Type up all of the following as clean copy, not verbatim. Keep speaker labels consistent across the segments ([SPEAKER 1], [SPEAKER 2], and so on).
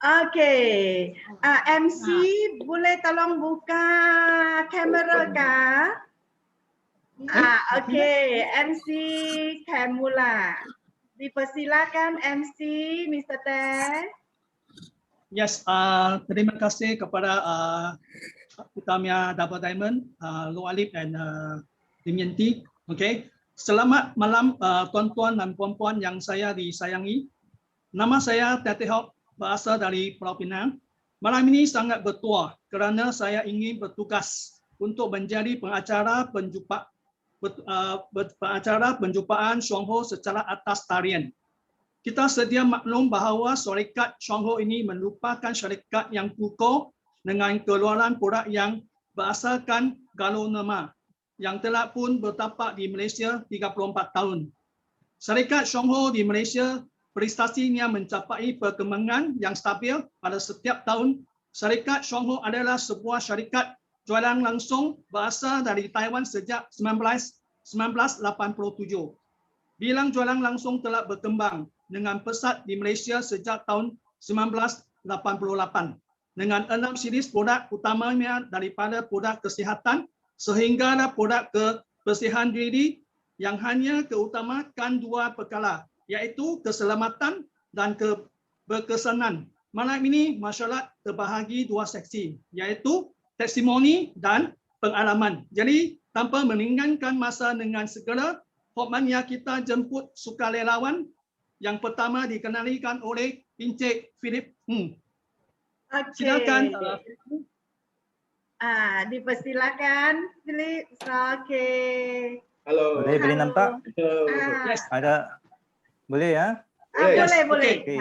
[SPEAKER 1] Okey. MC boleh tolong buka kamera kah? Okey. MC Kamula. Dipersilakan MC Mr. Teh.
[SPEAKER 2] Yes, terima kasih kepada Utamia Double Diamond, Loh Alip dan Dimianti. Okay. Selamat malam tuan-tuan dan puan-puan yang saya disayangi. Nama saya Teh Hok, berasal dari Pulau Pinang. Malam ini sangat bertuah kerana saya ingin bertugas untuk menjadi pengacara penjupaan Syongho secara atas tarian. Kita sedia maklum bahawa syarikat Syongho ini merupakan syarikat yang kukuh dengan keluaran produk yang berasaskan galonema yang telah pun bertapak di Malaysia 34 tahun. Syarikat Syongho di Malaysia prestasinya mencapai perkembangan yang stabil pada setiap tahun. Syarikat Syongho adalah sebuah syarikat jualan langsung berasal dari Taiwan sejak 1987. Bilang jualan langsung telah berkembang dengan pesat di Malaysia sejak tahun 1988 dengan 6 series produk utamanya daripada produk kesihatan sehingga produk kebersihan diri yang hanya keutamakan dua perkara iaitu keselamatan dan keberkesanan. Malam ini masyarakat terbahagi dua seksi iaitu testimoni dan pengalaman. Jadi tanpa meninggalkan masa dengan segera hormatnya kita jemput sukarelawan yang pertama dikenalikan oleh Encik Philip.
[SPEAKER 1] Okey.
[SPEAKER 2] Silakan.
[SPEAKER 1] Dipersilakan Philip. Okey.
[SPEAKER 3] Halo.
[SPEAKER 4] Boleh nampak?
[SPEAKER 2] Yes.
[SPEAKER 4] Ada boleh ya?
[SPEAKER 1] Boleh.
[SPEAKER 4] Okay.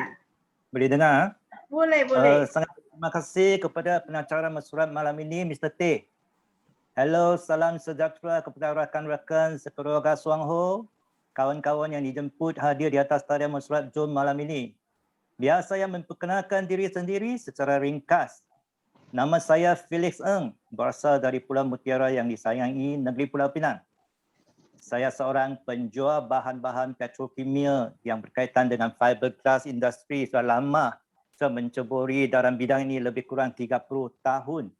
[SPEAKER 4] Boleh dengar?
[SPEAKER 1] Boleh.
[SPEAKER 4] Sangat terima kasih kepada pengacara mesyuarat malam ini, Mr. Teh. Hello, salam sejahtera kepada rakan-rakan sekeluarga Syongho, kawan-kawan yang dijemput hadir di atas talian mesyuarat Jom malam ini. Biar saya memperkenalkan diri sendiri secara ringkas. Nama saya Felix Ng, berasal dari Pulau Mutiara yang disayangi negeri Pulau Pinang. Saya seorang penjual bahan-bahan petrokimia yang berkaitan dengan fiberglass industri sudah lama. Saya menceburi dalam bidang ini lebih kurang 30 tahun.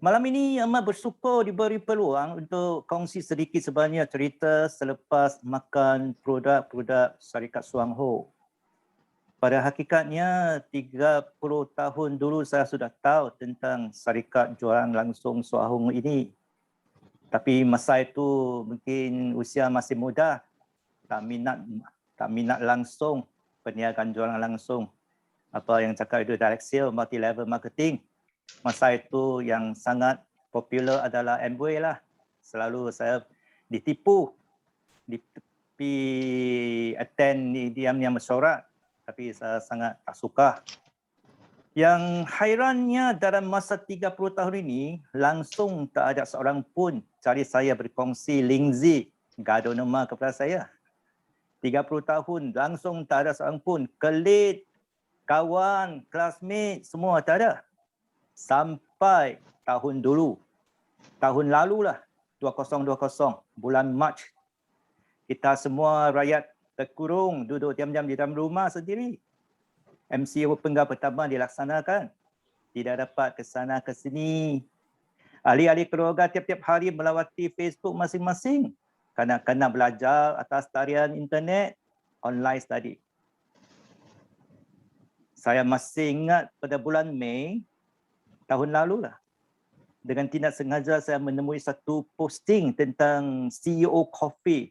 [SPEAKER 4] Malam ini amat bersyukur diberi peluang untuk kongsi sedikit sebanyak cerita selepas makan produk-produk syarikat Syongho. Pada hakikatnya 30 tahun dulu saya sudah tahu tentang syarikat jualan langsung Syongho ini. Tapi masa itu mungkin usia masih muda, tak minat langsung perniagaan jualan langsung. Apa yang cakap itu direct sale, multi level marketing. Masa itu yang sangat popular adalah Amway lah. Selalu saya ditipu, attend diamnya mesyuarat. Tapi saya sangat tak suka. Yang hairannya dalam masa 30 tahun ini, langsung tak ada seorang pun cari saya berkongsi lingzi gadonema kepada saya. 30 tahun langsung tak ada seorang pun. Kelit, kawan, classmate, semua tak ada. Sampai tahun lalu lah, 2020, bulan Mac, kita semua rakyat terkurung, duduk diam-diam di dalam rumah sendiri. MC Open Gov pertama dilaksanakan. Tidak dapat ke sana ke sini. Ahli-ahli keluarga tiap-tiap hari melawati Facebook masing-masing. Kanak-kanak belajar atas tarian internet, online study. Saya masih ingat pada bulan Mei tahun lalu lah. Dengan tidak sengaja saya menemui satu posting tentang CEO Coffee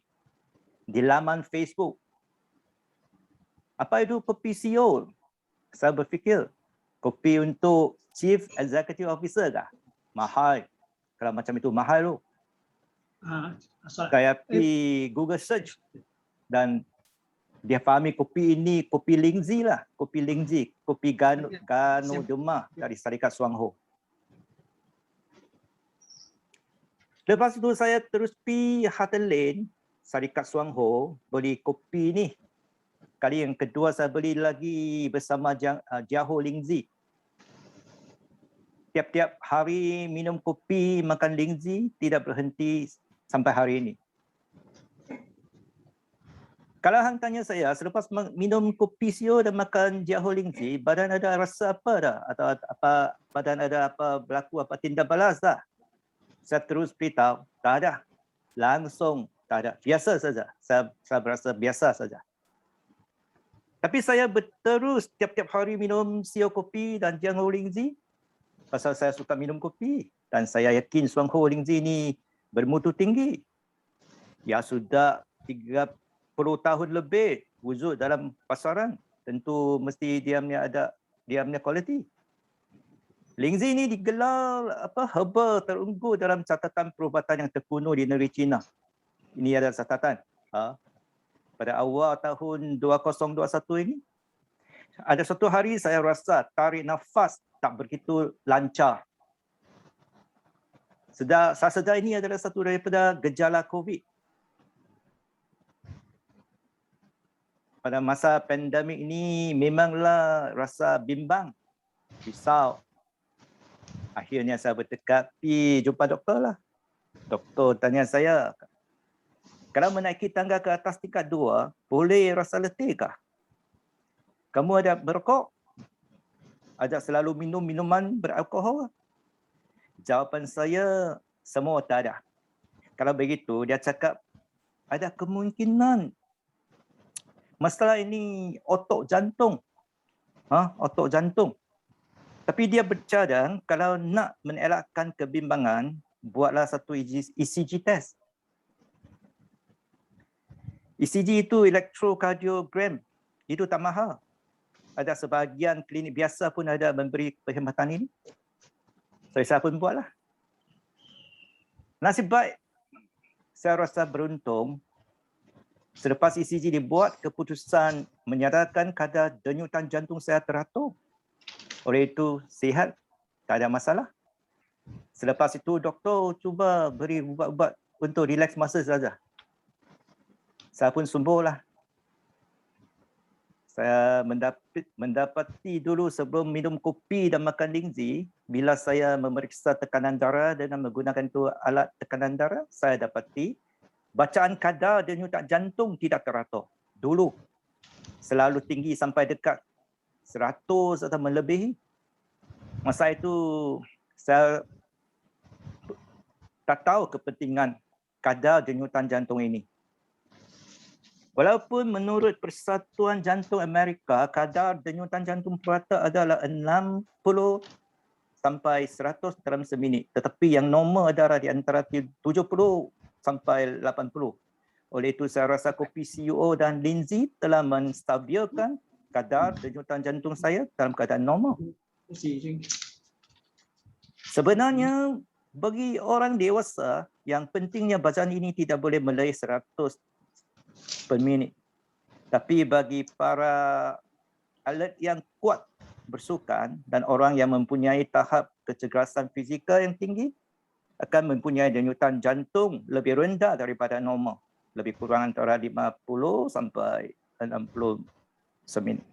[SPEAKER 4] di laman Facebook. Apa itu kopi CEO? Saya berfikir, kopi untuk Chief Executive Officer kah? Mahal. Kalau macam itu mahal tu. Saya pergi Google search dan dia fahami kopi ini kopi Lingzi lah. Kopi Lingzi, kopi Gano Demah dari syarikat Syongho. Lepas itu saya terus pergi Hatten Lane, syarikat Syongho, beli kopi ni. Kali yang kedua saya beli lagi bersama Jaho Lingzi. Tiap-tiap hari minum kopi, makan Lingzi, tidak berhenti sampai hari ini. Kalau hang tanya saya, selepas minum kopi sio dan makan Jiaho Lingzi, badan ada rasa apa dah? Atau apa badan ada apa berlaku apa tindak balas tak? Saya terus beritahu, tak ada. Langsung tak ada. Biasa saja. Saya berasa biasa saja. Tapi saya berterus tiap-tiap hari minum sio kopi dan Jiaho Lingzi pasal saya suka minum kopi dan saya yakin Shuangho Lingzi ni bermutu tinggi. Ya sudah 30 tahun lebih wujud dalam pasaran, tentu mesti dia punya kualiti. Lingzi ini digelar herba terunggul dalam catatan perubatan yang terkuno di negeri China. Ini ada catatan. Pada awal tahun 2021 ini, ada satu hari saya rasa tarik nafas tak begitu lancar. Saya sedar ini adalah satu daripada gejala COVID. Pada masa pandemik ini memanglah rasa bimbang, risau. Akhirnya saya bertekad pergi jumpa doktor lah. Doktor tanya saya, kalau menaiki tangga ke atas tingkat 2, boleh rasa letih kah? Kamu ada berokok? Ada selalu minum minuman beralkohol? Jawapan saya, semua tak ada. Kalau begitu, dia cakap, ada kemungkinan masalah ini otot jantung. Otot jantung. Tapi dia bercadang kalau nak mengelakkan kebimbangan, buatlah satu ECG test. ECG itu electrocardiogram. Itu tak mahal. Ada sebahagian klinik biasa pun ada memberi perkhidmatan ini. So, saya pun buatlah. Nasib baik, saya rasa beruntung. Selepas ECG dibuat, keputusan menyatakan kadar denyutan jantung saya teratur. Oleh itu, sihat, tak ada masalah. Selepas itu, doktor cuba beri ubat-ubat untuk relax masa saja. Saya pun sembuhlah. Saya mendapati dulu sebelum minum kopi dan makan Lingzi, bila saya memeriksa tekanan darah dengan menggunakan alat tekanan darah, saya dapati bacaan kadar denyutan jantung tidak teratur. Dulu selalu tinggi sampai dekat 100 atau melebihi. Masa itu saya tak tahu kepentingan kadar denyutan jantung ini. Walaupun menurut Persatuan Jantung Amerika, kadar denyutan jantung purata adalah 60 sampai 100 dalam seminit. Tetapi yang normal adalah di antara 70 sampai 80. Oleh itu saya rasa kopi CEO dan Lingzi telah menstabilkan kadar denyutan jantung saya dalam keadaan normal. Sebenarnya bagi orang dewasa yang pentingnya bacaan ini tidak boleh melebihi 100 per minit. Tapi bagi para atlet yang kuat bersukan dan orang yang mempunyai tahap kecergasan fizikal yang tinggi akan mempunyai denyutan jantung lebih rendah daripada normal. Lebih kurang antara 50 sampai 60 seminit.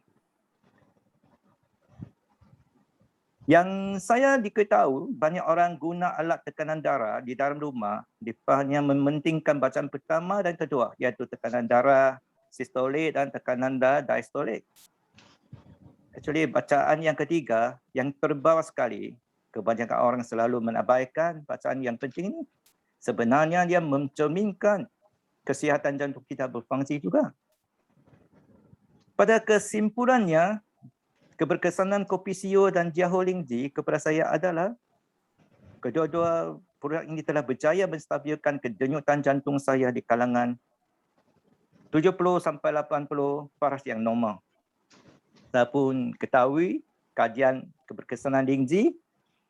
[SPEAKER 4] Yang saya diketahui, banyak orang guna alat tekanan darah di dalam rumah, mereka hanya mementingkan bacaan pertama dan kedua, iaitu tekanan darah sistolik dan tekanan darah diastolik. Actually, bacaan yang ketiga, yang terbawah sekali, kebanyakan orang selalu menabaikan bacaan yang penting ini. Sebenarnya dia mencerminkan kesihatan jantung kita berfungsi juga. Pada kesimpulannya, keberkesanan kopi sio dan Jiaho Lingzi kepada saya adalah kedua-dua produk ini telah berjaya menstabilkan kedenyutan jantung saya di kalangan 70 sampai 80 paras yang normal. Saya pun ketahui kajian keberkesanan Lingzi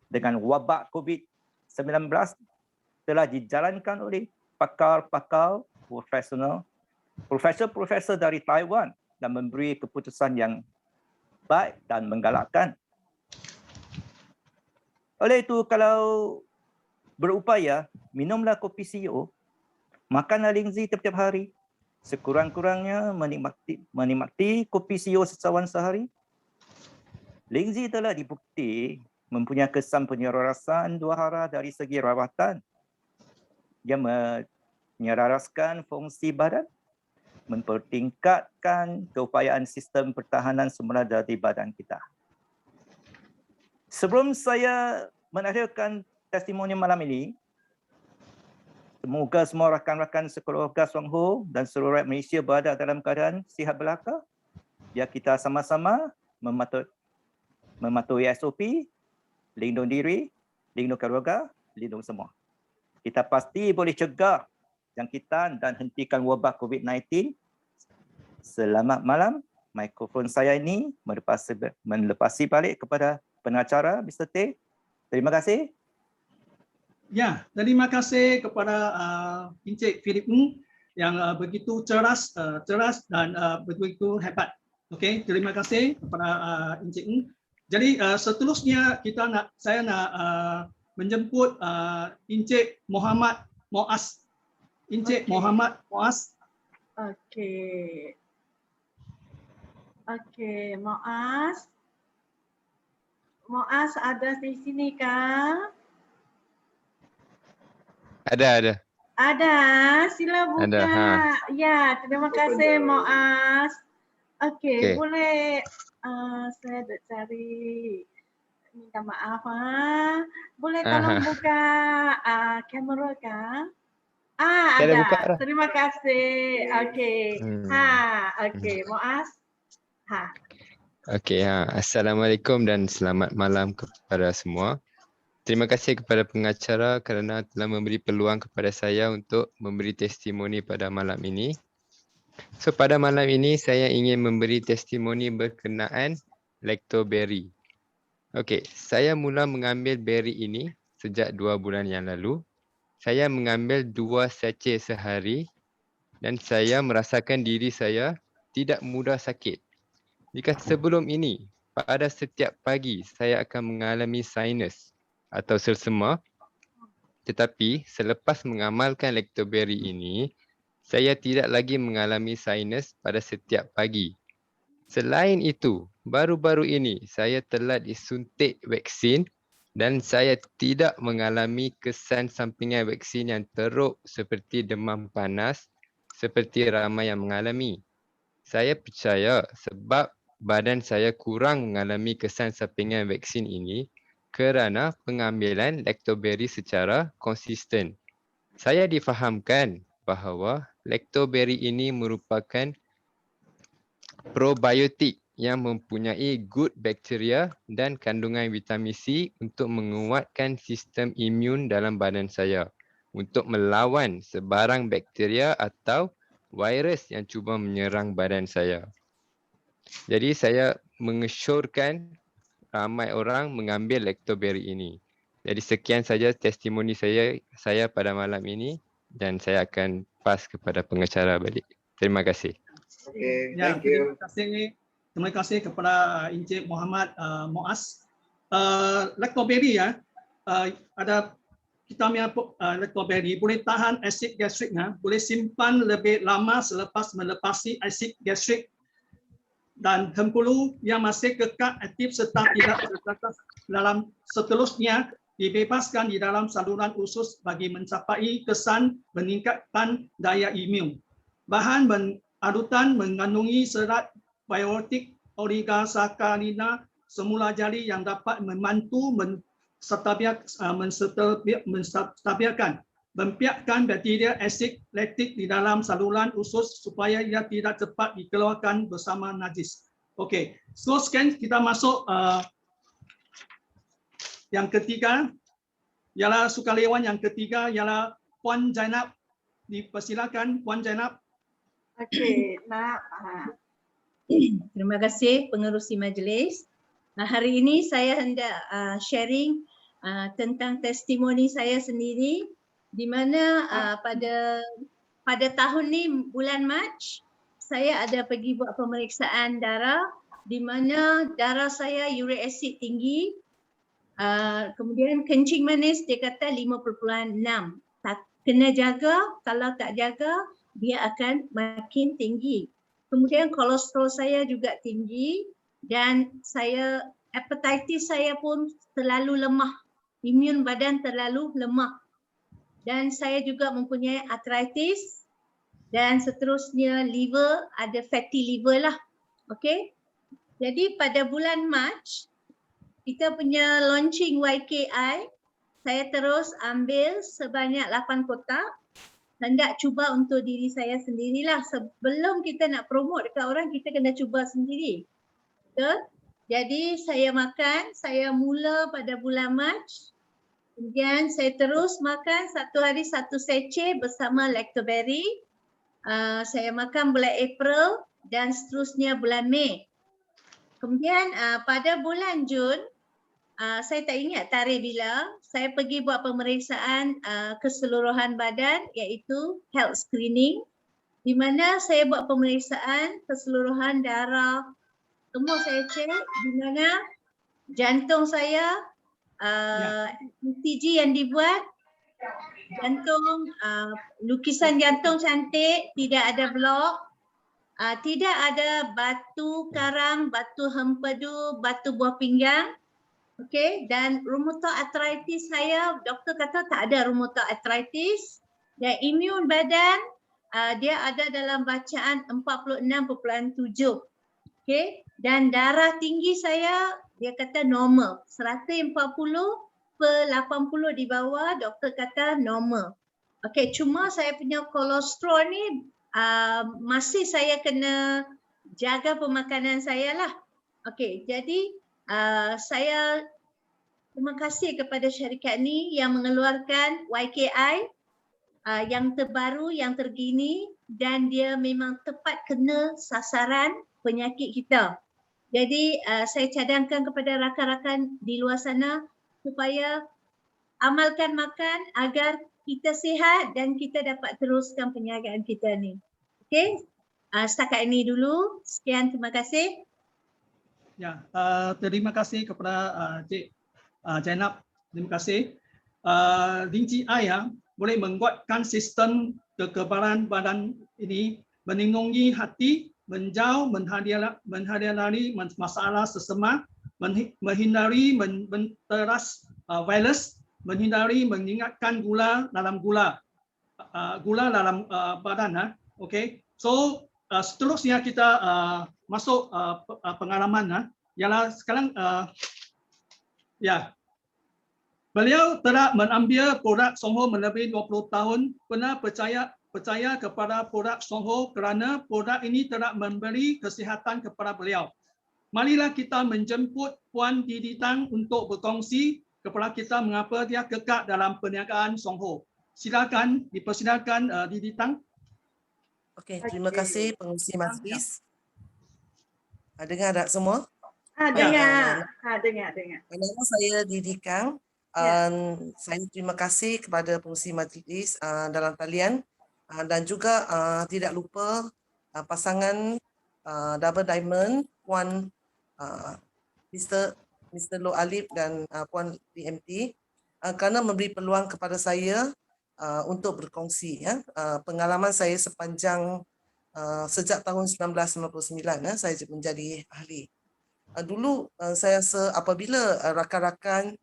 [SPEAKER 4] dengan wabak COVID-19 telah dijalankan oleh pakar-pakar profesor dari Taiwan dan memberi keputusan yang baik dan menggalakkan. Oleh itu, kalau berupaya, minumlah kopi CEO, makanlah Lingzi tiap-tiap hari. Sekurang-kurangnya menikmati kopi CEO secawan sehari. Lingzi telah dibukti mempunyai kesan penyelarasan dua arah dari segi rawatan. Dia menyelaraskan fungsi badan mempertingkatkan keupayaan sistem pertahanan semula dari badan kita. Sebelum saya mengakhirkan testimoni malam ini, semoga semua rakan-rakan sekeluarga Suang Ho dan seluruh rakyat Malaysia berada dalam keadaan sihat belaka. Biar kita sama-sama mematuhi SOP, lindung diri, lindung keluarga, lindung semua. Kita pasti boleh cegah jangkitan dan hentikan wabak COVID-19. Selamat malam. Mikrofon saya ini melepasi balik kepada pengacara Mr. Teh. Terima kasih.
[SPEAKER 2] Ya, terima kasih kepada Encik Philip Ng yang begitu cerdas dan begitu hebat. Okey, terima kasih kepada Encik Ng. Jadi seterusnya saya nak menjemput Encik Muhammad Muaz. Encik Muhammad Muaz.
[SPEAKER 1] Okey. Okey, Muaz. Muaz ada di sini kah?
[SPEAKER 3] Ada.
[SPEAKER 1] Ada, sila buka.
[SPEAKER 3] Ada, ha.
[SPEAKER 1] Ya, terima kasih Muaz. Okey,
[SPEAKER 3] Okey.
[SPEAKER 1] boleh saya nak cari. Minta maaf Boleh tolong buka kamera kah?
[SPEAKER 3] Saya dah
[SPEAKER 1] Ada.
[SPEAKER 3] buka dah.
[SPEAKER 1] Terima kasih. Okey. Okey, Muaz.
[SPEAKER 3] Okey, Assalamualaikum dan selamat malam kepada semua. Terima kasih kepada pengacara kerana telah memberi peluang kepada saya untuk memberi testimoni pada malam ini. So pada malam ini saya ingin memberi testimoni berkenaan lactoberry. Okey, saya mula mengambil berry ini sejak 2 bulan yang lalu. Saya mengambil 2 sachet sehari dan saya merasakan diri saya tidak mudah sakit. Jika sebelum ini, pada setiap pagi saya akan mengalami sinus atau selsema, tetapi selepas mengamalkan lactoberry ini, saya tidak lagi mengalami sinus pada setiap pagi. Selain itu, baru-baru ini saya telah disuntik vaksin dan saya tidak mengalami kesan sampingan vaksin yang teruk seperti demam panas seperti ramai yang mengalami. Saya percaya sebab badan saya kurang mengalami kesan sampingan vaksin ini kerana pengambilan lactoberry secara konsisten. Saya difahamkan bahawa lactoberry ini merupakan probiotik yang mempunyai good bacteria dan kandungan vitamin C untuk menguatkan sistem imun dalam badan saya untuk melawan sebarang bakteria atau virus yang cuba menyerang badan saya. Jadi saya mengesyorkan ramai orang mengambil lactoberry ini. Jadi sekian saja testimoni saya pada malam ini dan saya akan pas kepada pengacara balik. Terima kasih.
[SPEAKER 5] Okay,
[SPEAKER 2] Ya,
[SPEAKER 5] thank you.
[SPEAKER 2] terima kasih kepada Encik Muhammad Muaz. Lactoberry ada kita punya lactoberry boleh tahan asid gastrik, boleh simpan lebih lama selepas melepasi asid gastrik dan hempulu yang masih kekal aktif serta tidak terbatas dalam seterusnya dibebaskan di dalam saluran usus bagi mencapai kesan meningkatkan daya imun. Bahan adutan mengandungi serat biotik oligosakarina semula jari yang dapat membantu membiarkan bakteria asid laktik di dalam saluran usus supaya ia tidak cepat dikeluarkan bersama najis. Okey, so sekarang kita masuk yang ketiga, ialah sukarelawan yang ketiga ialah Puan Zainab. Dipersilakan Puan Zainab.
[SPEAKER 1] Okey,
[SPEAKER 6] Terima kasih pengerusi majlis. Hari ini saya hendak sharing tentang testimoni saya sendiri di mana pada tahun ni bulan Mac saya ada pergi buat pemeriksaan darah di mana darah saya uric acid tinggi, kemudian kencing manis dia kata 5.6. Kena jaga, kalau tak jaga dia akan makin tinggi. Kemudian kolesterol saya juga tinggi dan hepatitis saya pun terlalu lemah. Imun badan terlalu lemah. Dan saya juga mempunyai arthritis dan seterusnya liver, ada fatty liver lah. Okey. Jadi pada bulan Mac kita punya launching YKI, saya terus ambil sebanyak 8 kotak. Hendak cuba untuk diri saya sendirilah. Sebelum kita nak promote dekat orang, kita kena cuba sendiri. Betul? Jadi saya makan, saya mula pada bulan Mac. Kemudian saya terus makan satu hari satu sachet bersama lactoberry. Saya makan bulan April dan seterusnya bulan Mei. Kemudian pada bulan Jun, saya tak ingat tarikh bila, saya pergi buat pemeriksaan keseluruhan badan iaitu health screening, di mana saya buat pemeriksaan keseluruhan darah, semua saya cek, di mana jantung saya, ECG yang dibuat, jantung, lukisan jantung cantik, tidak ada blok, tidak ada batu karang, batu hempedu, batu buah pinggang. Okey, dan rheumatoid arthritis saya, doktor kata tak ada rheumatoid arthritis. Dan imun badan dia ada dalam bacaan 46.7. Okey, dan darah tinggi saya dia kata normal. 140/80 di bawah, doktor kata normal. Okey, cuma saya punya kolesterol ni masih saya kena jaga pemakanan saya lah. Okey, jadi saya terima kasih kepada syarikat ni yang mengeluarkan YKI yang terbaru, yang terkini dan dia memang tepat kena sasaran penyakit kita. Jadi saya cadangkan kepada rakan-rakan di luar sana supaya amalkan makan agar kita sihat dan kita dapat teruskan perniagaan kita ni. Okey, setakat ini dulu. Sekian, terima kasih.
[SPEAKER 2] Ya, terima kasih kepada Cik Zainab. Terima kasih. Linci I boleh menguatkan sistem kekebalan badan ini, melindungi hati, menjauh, menghindari masalah sesama, menghindari menteras virus, menghindari mengingatkan gula dalam badan. Okey. So seterusnya kita masuk pengalaman ialah sekarang beliau telah mengambil produk Songho melebih 20 tahun, pernah percaya kepada produk Songho kerana produk ini telah memberi kesihatan kepada beliau. Marilah kita menjemput Puan Didi Tang untuk berkongsi kepada kita mengapa dia kekal dalam perniagaan Songho. Silakan, dipersilakan Didi Tang.
[SPEAKER 5] Okey, terima kasih pengurusi majlis. Dengar tak semua?
[SPEAKER 1] Dengar.
[SPEAKER 5] Nama saya Didi Kang. Saya terima kasih kepada pengurusi majlis dalam talian dan juga tidak lupa pasangan Double Diamond, Puan Mr. Loh Alip dan Puan PMT kerana memberi peluang kepada saya untuk berkongsi pengalaman saya sepanjang sejak tahun 1999 saya menjadi ahli. Dulu saya rasa apabila rakan-rakan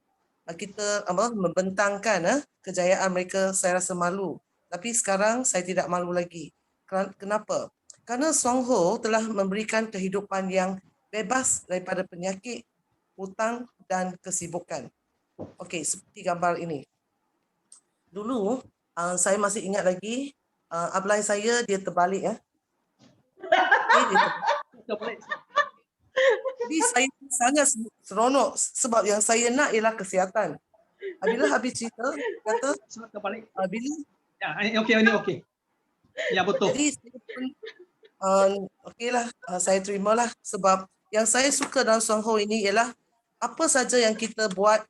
[SPEAKER 5] kita membentangkan kejayaan mereka, saya rasa malu. Tapi sekarang saya tidak malu lagi. Kenapa? Kerana Songho telah memberikan kehidupan yang bebas daripada penyakit, hutang dan kesibukan. Okey, seperti gambar ini. Dulu saya masih ingat lagi upline saya dia terbalik Jadi saya sangat seronok sebab yang saya nak ialah kesihatan. Bila habis cerita kata bila
[SPEAKER 2] Okey. Ya, betul.
[SPEAKER 5] Jadi okeylah, saya terimalah sebab yang saya suka dalam Songho ini ialah apa saja yang kita buat,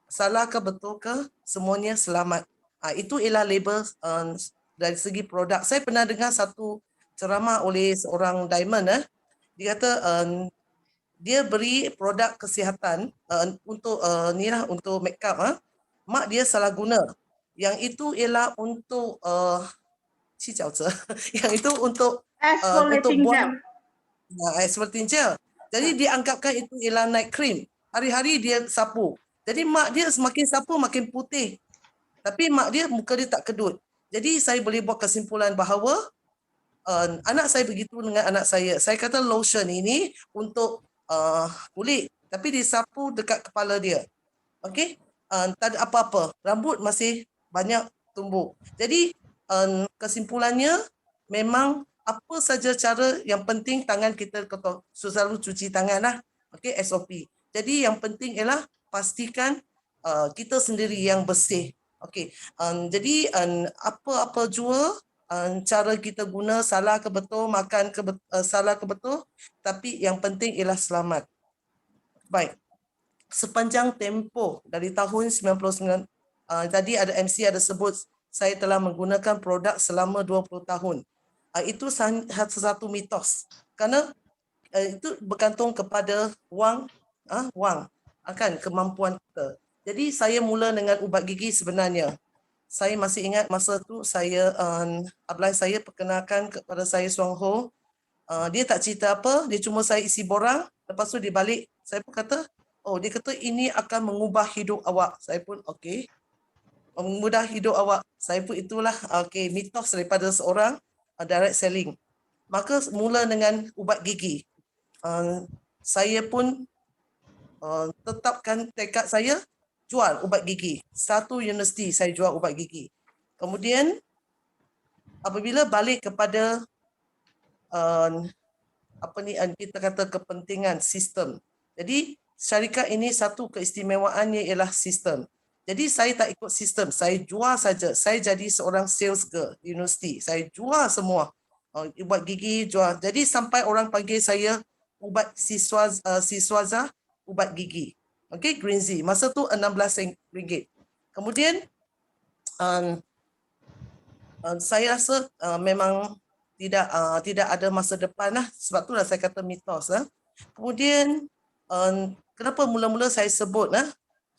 [SPEAKER 5] salah ke betul ke, semuanya selamat. Itu ialah label dari segi produk. Saya pernah dengar satu ceramah oleh seorang diamond. Dia kata dia beri produk kesihatan untuk untuk make up. Mak dia salah guna. Yang itu ialah untuk yang itu untuk buat exfoliating gel. Jadi dia anggapkan itu ialah night cream. Hari-hari dia sapu. Jadi mak dia semakin sapu makin putih. Tapi mak dia muka dia tak kedut. Jadi saya boleh buat kesimpulan bahawa anak saya begitu dengan anak saya. Saya kata lotion ini untuk kulit, tapi disapu dekat kepala dia. Okey, tak ada apa-apa. Rambut masih banyak tumbuh. Jadi kesimpulannya memang apa saja cara, yang penting tangan kita selalu cuci tangan lah. Okey, SOP. Jadi yang penting ialah pastikan kita sendiri yang bersih. Okey, jadi apa-apa jua cara kita guna salah ke betul, makan ke salah ke betul, tapi yang penting ialah selamat. Baik. Sepanjang tempoh dari tahun 99, tadi ada MC ada sebut saya telah menggunakan produk selama 20 tahun. Itu satu mitos. Kerana itu bergantung kepada wang kan kemampuan kita. Jadi saya mula dengan ubat gigi sebenarnya. Saya masih ingat masa tu saya abang saya perkenalkan kepada saya Suang Ho. Dia tak cerita apa, dia cuma saya isi borang. Lepas tu dia balik, saya pun kata, oh dia kata ini akan mengubah hidup awak. Saya pun okey. Mengubah hidup awak. Saya pun itulah okey mitos daripada seorang direct selling. Maka mula dengan ubat gigi. Saya pun tetapkan tekad saya jual ubat gigi. Satu universiti saya jual ubat gigi. Kemudian apabila balik kepada kita kata kepentingan sistem. Jadi syarikat ini satu keistimewaannya ialah sistem. Jadi saya tak ikut sistem, saya jual saja. Saya jadi seorang sales girl di universiti. Saya jual semua. Ubat gigi jual. Jadi sampai orang panggil saya ubat siswaza ubat gigi. Okey, Green Z. Masa tu RM16. Kemudian saya rasa memang tidak ada masa depan lah. Sebab itulah saya kata mitos lah. Kemudian kenapa mula-mula saya sebut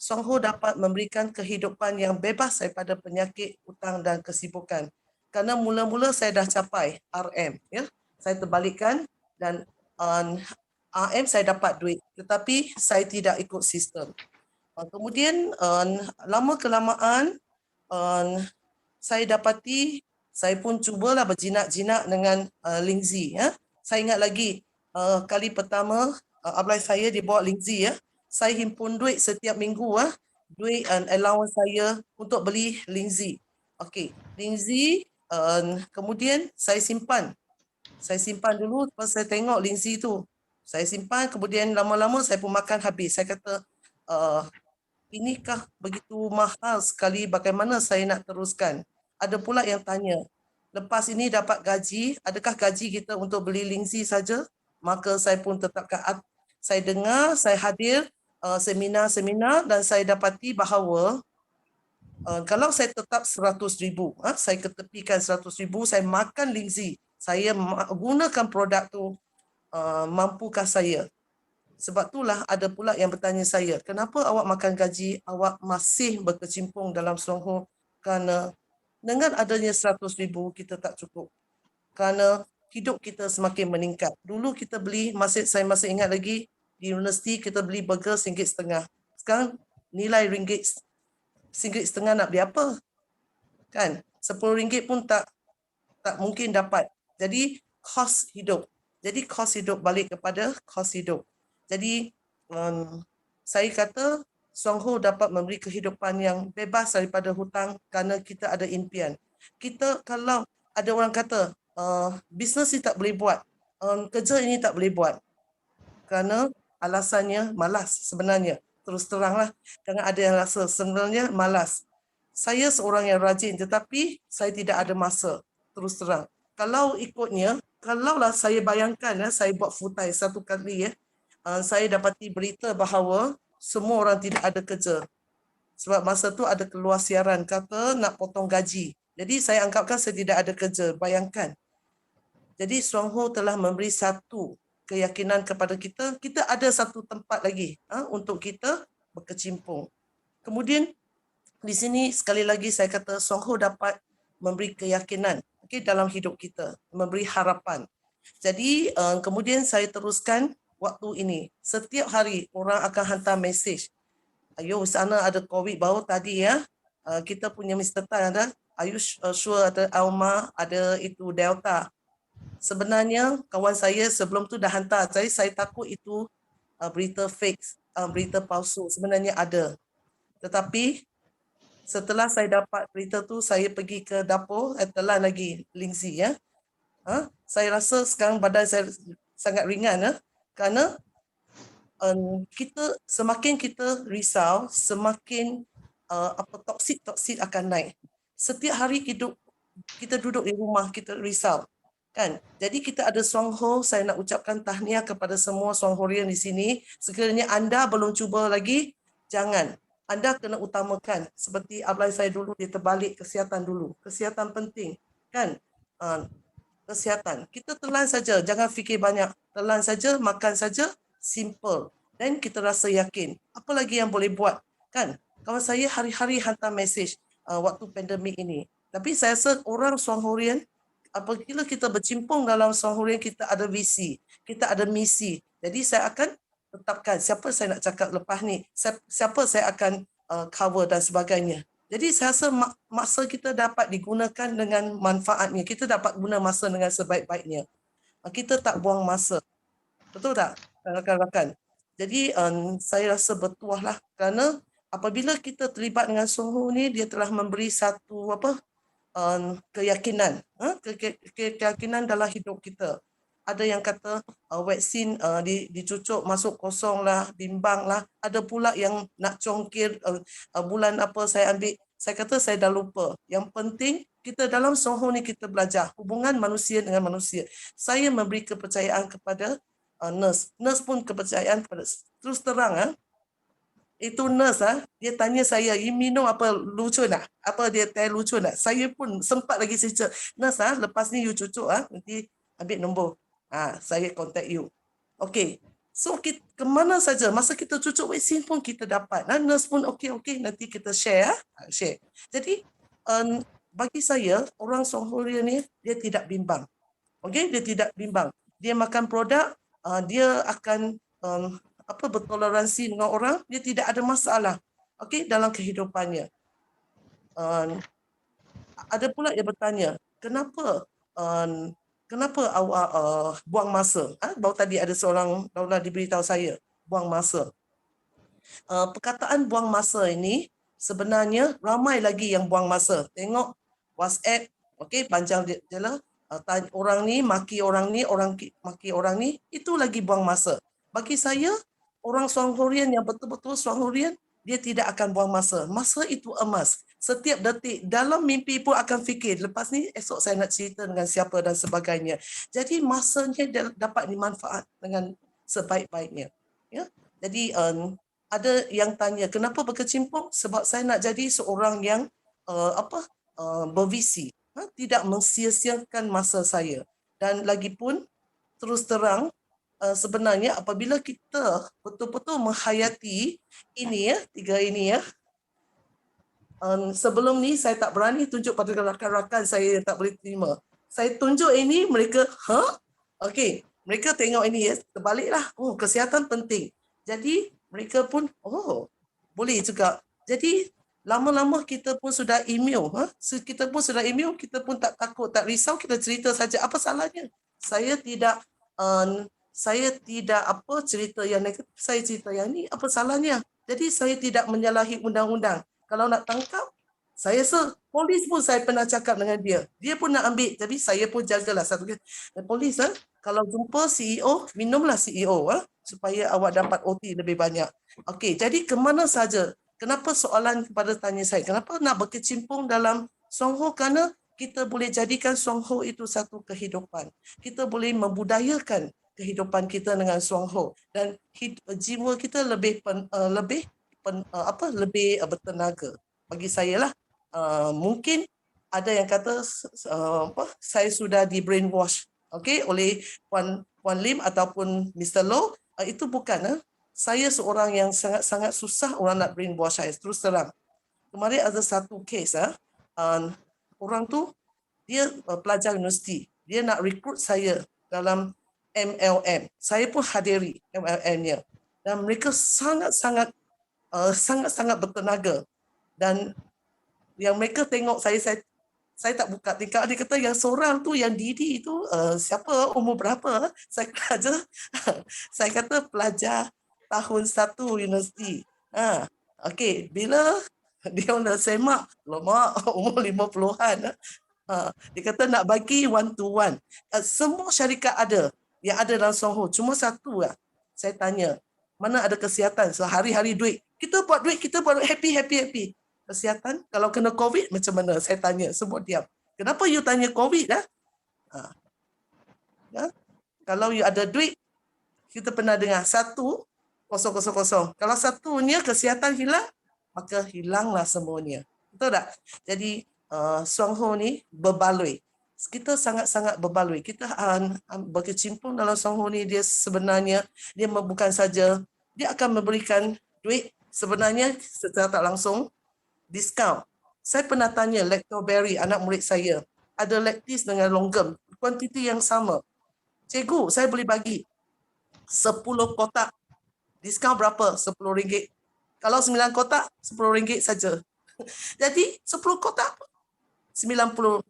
[SPEAKER 5] Suang Ho dapat memberikan kehidupan yang bebas daripada penyakit, hutang dan kesibukan. Kerana mula-mula saya dah capai RM, ya. Saya terbalikkan dan RM saya dapat duit, tetapi saya tidak ikut sistem. Kemudian lama kelamaan saya dapati saya pun cubalah berjinak-jinak dengan Lingzi. Ya. Saya ingat lagi kali pertama abang saya dibawa Lingzi. Ya. Saya himpun duit setiap minggu. Duit allowance saya untuk beli Lingzi. Okey, Lingzi kemudian saya simpan. Saya simpan dulu, lepas saya tengok Lingzi tu. Saya simpan, kemudian lama-lama saya pun makan habis. Saya kata, inikah begitu mahal sekali, bagaimana saya nak teruskan? Ada pula yang tanya, lepas ini dapat gaji, adakah gaji kita untuk beli Lingzi saja? Maka saya pun tetapkan, saya dengar, saya hadir seminar-seminar dan saya dapati bahawa kalau saya tetap 100,000, saya ketepikan 100,000, saya makan Lingzi, saya gunakan produk tu, mampukah saya? Sebab itulah ada pula yang bertanya saya, kenapa awak makan gaji, awak masih berkecimpung dalam Suang Ho? Kerana dengan adanya 100,000 kita tak cukup. Kerana hidup kita semakin meningkat. Dulu kita beli, saya masih ingat lagi, di universiti kita beli burger RM1.50. Sekarang nilai RM1.50 nak beli apa? Kan? RM10 pun tak mungkin dapat. Jadi kos hidup. Jadi kos hidup balik kepada kos hidup. Jadi saya kata Suang Ho dapat memberi kehidupan yang bebas daripada hutang kerana kita ada impian. Kita kalau ada orang kata bisnes ni tak boleh buat, kerja ini tak boleh buat kerana alasannya malas sebenarnya. Terus teranglah, jangan ada yang rasa sebenarnya malas. Saya seorang yang rajin tetapi saya tidak ada masa, terus terang. Kalau ikutnya, kalaulah saya bayangkan saya buat full time satu kali saya dapati berita bahawa semua orang tidak ada kerja. Sebab masa tu ada keluar siaran kata nak potong gaji. Jadi saya anggapkan saya tidak ada kerja. Bayangkan. Jadi Suang Ho telah memberi satu keyakinan kepada kita. Kita ada satu tempat lagi untuk kita berkecimpung. Kemudian di sini sekali lagi saya kata Suang Ho dapat memberi keyakinan dalam hidup kita. Memberi harapan. Jadi kemudian saya teruskan waktu ini. Setiap hari orang akan hantar mesej. Ayo sana ada COVID baru tadi kita punya Mr. Tan ada. Are you sure ada Alma, ada itu Delta. sebenarnya kawan saya sebelum tu dah hantar. Saya takut itu berita fake, berita palsu. Sebenarnya ada. Tetapi setelah saya dapat berita tu, saya pergi ke dapur, telan lagi Lingzi ya. Saya rasa sekarang badan saya sangat ringan kerana semakin kita risau, semakin toksik akan naik. Setiap hari kita duduk di rumah, kita risau. Kan? Jadi kita ada Songho, saya nak ucapkan tahniah kepada semua Songhorian di sini. Sekiranya anda belum cuba lagi, jangan. Anda kena utamakan. Seperti ablai saya dulu, dia terbalik kesihatan dulu. Kesihatan penting. Kan? Kesihatan. Kita telan saja, jangan fikir banyak. Telan saja, makan saja, simple. Dan kita rasa yakin. Apa lagi yang boleh buat? Kan? Kawan saya hari-hari hantar mesej waktu pandemik ini. Tapi saya rasa orang Songhorian, apabila kita bercimpung dalam Songhorian, kita ada visi, kita ada misi. Jadi saya akan tetapkan siapa saya nak cakap lepas ni, siapa saya akan cover dan sebagainya. Jadi saya rasa masa kita dapat digunakan dengan manfaatnya, kita dapat guna masa dengan sebaik-baiknya. Kita tak buang masa. Betul tak, rakan-rakan? Jadi saya rasa bertuah lah kerana apabila kita terlibat dengan Songho ni, dia telah memberi satu keyakinan, keyakinan dalam hidup kita. Ada yang kata vaksin dicucuk masuk kosong lah, bimbang lah. Ada pula yang nak congkir bulan apa saya ambil. Saya kata saya dah lupa. Yang penting kita dalam Songho ni kita belajar hubungan manusia dengan manusia. Saya memberi kepercayaan kepada nurse. Nurse pun kepercayaan kepada, terus terang itu nurse dia tanya saya, you minum apa lucu nak? Apa dia teh lucu nak? Saya pun sempat lagi cerita, nurse lepas ni you cucuk nanti ambil nombor. Saya contact you. Okay. So kita, kemana saja masa kita cucuk vaksin pun kita dapat. Nurse pun okey nanti kita share share. Jadi bagi saya orang Songhorian ni dia tidak bimbang. Okey, dia tidak bimbang. Dia makan produk, dia akan bertoleransi dengan orang, dia tidak ada masalah dalam kehidupannya. Ada pula yang bertanya, kenapa awak buang masa? Baru tadi ada seorang daulah diberitahu saya, buang masa. Perkataan buang masa ini sebenarnya ramai lagi yang buang masa. Tengok WhatsApp, panjang je lah. Orang ni maki orang ni, orang maki orang ni, itu lagi buang masa. Bagi saya, orang Songhorian yang betul-betul Songhorian, dia tidak akan buang masa. Masa itu emas. Setiap detik dalam mimpi pun akan fikir, lepas ni esok saya nak cerita dengan siapa dan sebagainya. Jadi masanya dapat dimanfaat dengan sebaik-baiknya. Ya? Jadi ada yang tanya, kenapa berkecimpung? Sebab saya nak jadi seorang yang bervisi. Tidak mensia-siakan masa saya. Dan lagipun terus terang, sebenarnya apabila kita betul-betul menghayati ini tiga ini sebelum ni saya tak berani tunjuk pada rakan-rakan saya yang tak boleh terima. Saya tunjuk ini, mereka okey, mereka tengok ini terbaliklah. Kesihatan penting. Jadi mereka pun boleh juga. Jadi lama-lama kita pun sudah immune. Kita pun sudah immune, kita pun tak takut, tak risau, kita cerita saja. Apa salahnya? Saya tidak cerita yang negatif, saya cerita yang ni, apa salahnya? Jadi saya tidak menyalahi undang-undang. Kalau nak tangkap, saya polis pun saya pernah cakap dengan dia. Dia pun nak ambil, tapi saya pun jagalah satu polis kalau jumpa CEO, minumlah CEO supaya awak dapat OT lebih banyak. Okey, jadi kemana saja? Kenapa soalan kepada tanya saya? Kenapa nak berkecimpung dalam Songho? Kerana kita boleh jadikan Songho itu satu kehidupan. Kita boleh membudayakan kehidupan kita dengan Songho dan jiwa kita lebih bertenaga. Bagi saya lah, mungkin ada yang kata saya sudah di brainwash oleh Puan Lim ataupun Mr. Low. Itu bukan. Saya seorang yang sangat susah orang nak brainwash saya, terus terang. Kemarin ada satu case orang tu dia pelajar universiti, dia nak rekrut saya dalam MLM. Saya pun hadiri MLM-nya. Dan mereka sangat-sangat bertenaga. Dan yang mereka tengok saya Saya tak buka tingkap. Dia kata yang seorang tu, yang Didi tu siapa, umur berapa? Saya kata, saya kata pelajar tahun 1 universiti. Okey, bila dia nak semak, lama umur 50-an. Dia kata nak bagi one to one. Semua syarikat ada, yang ada dalam Songho. Cuma satu lah. Saya tanya, mana ada kesihatan? Sehari-hari duit. Kita buat duit, happy. Kesihatan, kalau kena COVID macam mana? Saya tanya, semua diam. Kenapa you tanya COVID dah? Kalau you ada duit, kita pernah dengar 1, 000. Kalau satunya kesihatan hilang, maka hilanglah semuanya. Betul tak? Jadi Songho ni berbaloi. Kita sangat-sangat berbaloi. Kita berkecimpung dalam Songho ni, dia sebenarnya dia bukan saja dia akan memberikan duit, sebenarnya secara tak langsung diskaun. Saya pernah tanya Lactoberry, anak murid saya, ada lactis dengan longgem, kuantiti yang sama. Cikgu, saya boleh bagi 10 kotak. Diskaun berapa? RM10. Kalau 9 kotak, RM10 saja. Jadi 10 kotak 90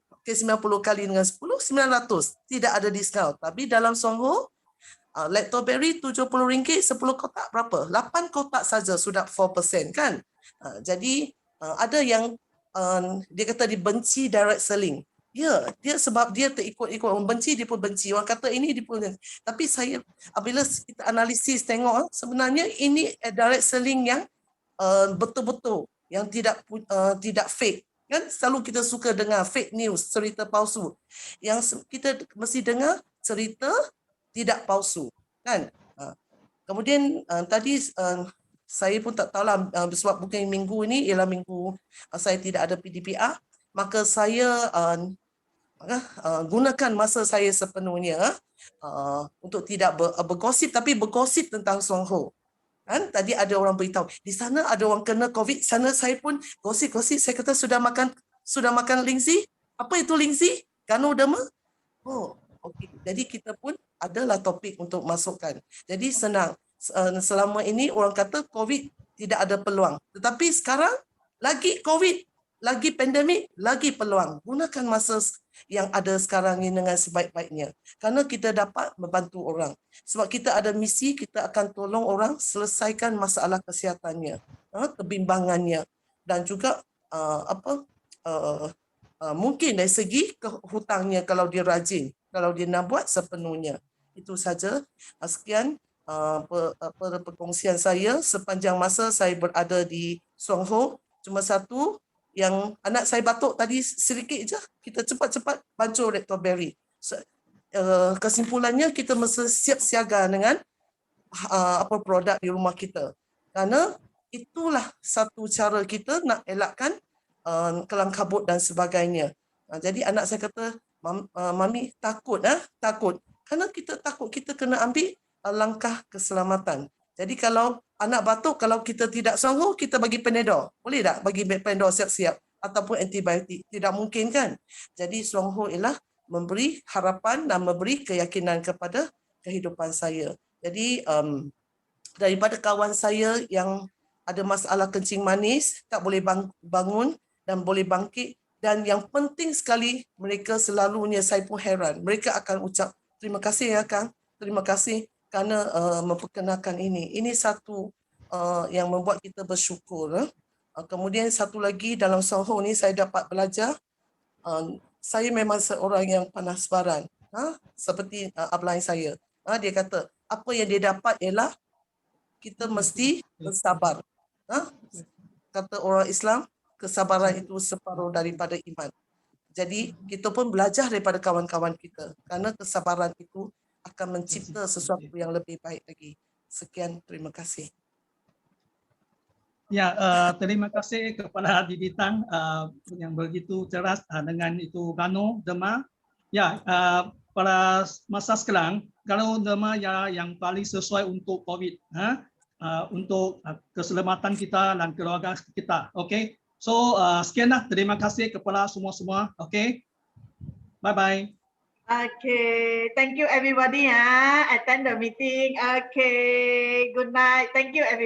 [SPEAKER 5] kali dengan 10, 900. Tidak ada diskaun. Tapi dalam Songho, Lactoberry RM70, 10 kotak berapa? 8 kotak saja sudah 4% kan? Jadi ada yang dia kata dibenci direct selling. Ya, dia sebab dia terikut-ikut orang benci, dia pun benci. Orang kata ini, dia pun. Tapi saya, bila kita analisis tengok, sebenarnya ini direct selling yang betul-betul, yang tidak fake. Kan selalu kita suka dengar fake news, cerita palsu. Yang kita mesti dengar cerita tidak palsu. Kan? Kemudian tadi saya pun tak tahulah sebab bukan minggu ini ialah minggu saya tidak ada PDPR, maka saya gunakan masa saya sepenuhnya untuk tidak bergosip, tapi bergosip tentang Songho. Kan tadi ada orang beritahu di sana ada orang kena COVID, sana saya pun gosip. Saya kata sudah makan lingzi? Apa itu lingzi? Ganoderma? Oh, okey. Jadi kita pun adalah topik untuk masukkan. Jadi senang. Selama ini orang kata COVID tidak ada peluang. Tetapi sekarang lagi COVID, lagi pandemik, lagi peluang. Gunakan masa yang ada sekarang ini dengan sebaik-baiknya. Kerana kita dapat membantu orang. Sebab kita ada misi, kita akan tolong orang selesaikan masalah kesihatannya, kebimbangannya. Dan juga mungkin dari segi hutangnya kalau dia rajin, kalau dia nak buat sepenuhnya. Itu saja. Sekian perkongsian saya sepanjang masa saya berada di Songho. Cuma satu, yang anak saya batuk tadi sedikit je, kita cepat-cepat bancur Lactoberry. Kesimpulannya kita mesti siap siaga dengan produk di rumah kita. Kerana itulah satu cara kita nak elakkan kelang kabut dan sebagainya. Jadi anak saya kata, Mami takut. Kerana kita takut, kita kena ambil langkah keselamatan. Jadi kalau anak batuk, kalau kita tidak Songho, kita bagi Panadol. Boleh tak bagi Panadol siap-siap? Ataupun antibiotik? Tidak mungkin kan? Jadi Songho ialah memberi harapan dan memberi keyakinan kepada kehidupan saya. Jadi daripada kawan saya yang ada masalah kencing manis, tak boleh bangun dan boleh bangkit. Dan yang penting sekali, mereka selalunya, saya pun heran, mereka akan ucap, terima kasih ya Kang, terima kasih kerana memperkenalkan ini. Ini satu yang membuat kita bersyukur. Kemudian satu lagi dalam Songho ni saya dapat belajar, saya memang seorang yang panas baran. Seperti upline saya. Dia kata, apa yang dia dapat ialah kita mesti bersabar. Kata orang Islam, kesabaran itu separuh daripada iman. Jadi kita pun belajar daripada kawan-kawan kita. Kerana kesabaran itu akan mencipta sesuatu yang lebih baik lagi. Sekian, terima kasih.
[SPEAKER 2] Ya, terima kasih kepada Didi Tang yang begitu cerdas dengan itu Ganoderma. Ya, pada masa sekarang Ganoderma yang paling sesuai untuk COVID, untuk keselamatan kita dan keluarga kita. Okay, so sekianlah. Terima kasih kepada semua. Okay, bye bye.
[SPEAKER 1] Okay, thank you everybody. Attend the meeting. Okay, good night. Thank you everybody.